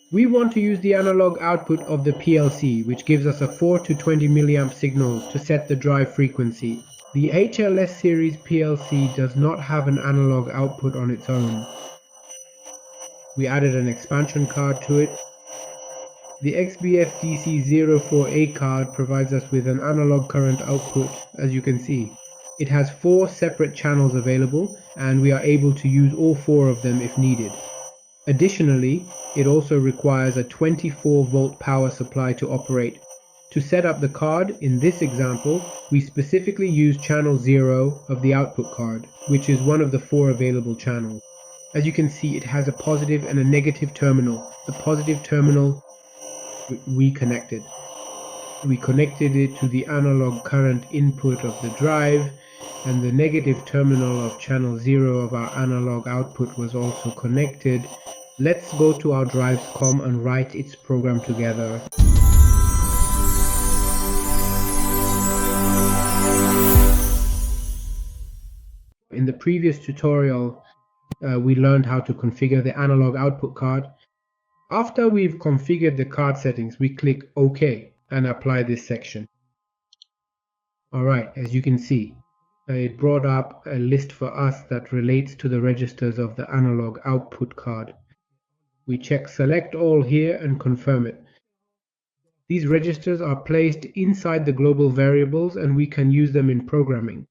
We want to use the analog output of the PLC, which gives us a 4 to 20 milliamp signal to set the drive frequency. The HLS series PLC does not have an analog output on its own. We added an expansion card to it. The XBF DC04A card provides us with an analog current output, as you can see. It has 4 separate channels available, and we are able to use all 4 of them if needed. Additionally, it also requires a 24-volt power supply to operate. To set up the card, in this example, we specifically use channel 0 of the output card, which is one of the 4 available channels. As you can see, it has a positive and a negative terminal. The positive terminal we connected it to the analog current input of the drive, and the negative terminal of channel 0 of our analog output was also connected. Let's go to our drive's COM and write its program together. In the previous tutorial, we learned how to configure the analog output card. After we've configured the card settings, we click OK and apply this section. Alright, as you can see, it brought up a list for us that relates to the registers of the analog output card. We check select all here and confirm it. These registers are placed inside the global variables and we can use them in programming.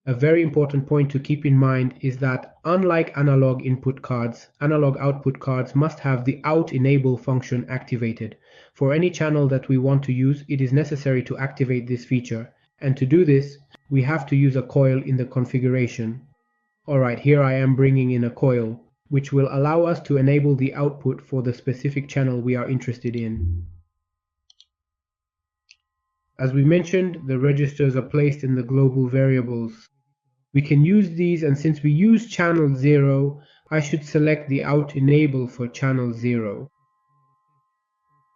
A very important point to keep in mind is that unlike analog input cards, analog output cards must have the out enable function activated. For any channel that we want to use, it is necessary to activate this feature, and to do this, we have to use a coil in the configuration. Alright, here I am bringing in a coil, which will allow us to enable the output for the specific channel we are interested in. As we mentioned, the registers are placed in the global variables. We can use these, and since we use channel 0, I should select the out enable for channel 0.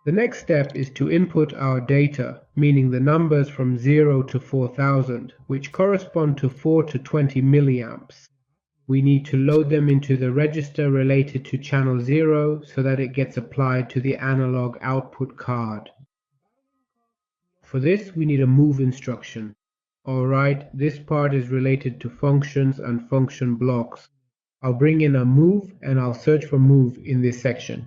The next step is to input our data, meaning the numbers from 0 to 4000, which correspond to 4 to 20 milliamps. We need to load them into the register related to channel 0 so that it gets applied to the analog output card. For this, we need a move instruction. Alright, this part is related to functions and function blocks. I'll bring in a move and I'll search for move in this section.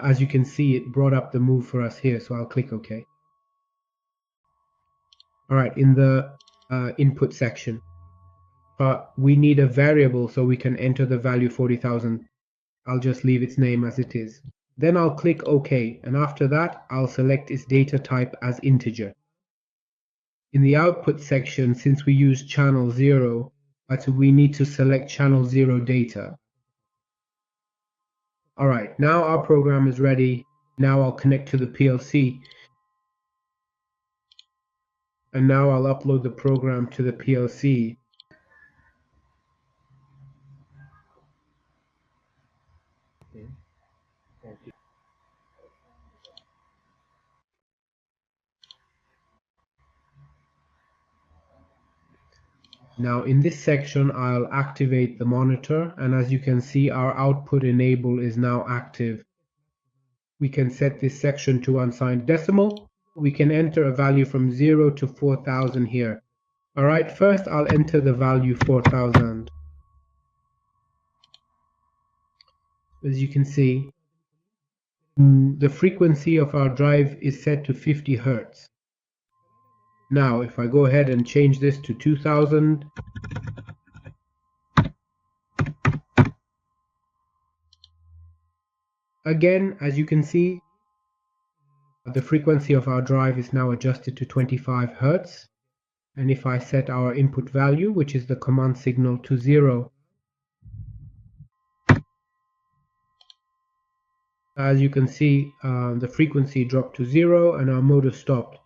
As you can see, it brought up the move for us here, so I'll click OK. Alright, in the input section, we need a variable so we can enter the value 40,000. I'll just leave its name as it is. Then I'll click OK, and after that I'll select its data type as integer. In the output section, since we use channel 0, we need to select channel 0 data. Alright, now our program is ready. Now I'll connect to the PLC. And now I'll upload the program to the PLC. Now in this section I'll activate the monitor, and as you can see, our output enable is now active. We can set this section to unsigned decimal. We can enter a value from 0 to 4000 here. Alright, first I'll enter the value 4000. As you can see, the frequency of our drive is set to 50 Hz. Now, if I go ahead and change this to 2000, again, as you can see, the frequency of our drive is now adjusted to 25 Hz. And if I set our input value, which is the command signal, to 0, as you can see, the frequency dropped to 0 and our motor stopped.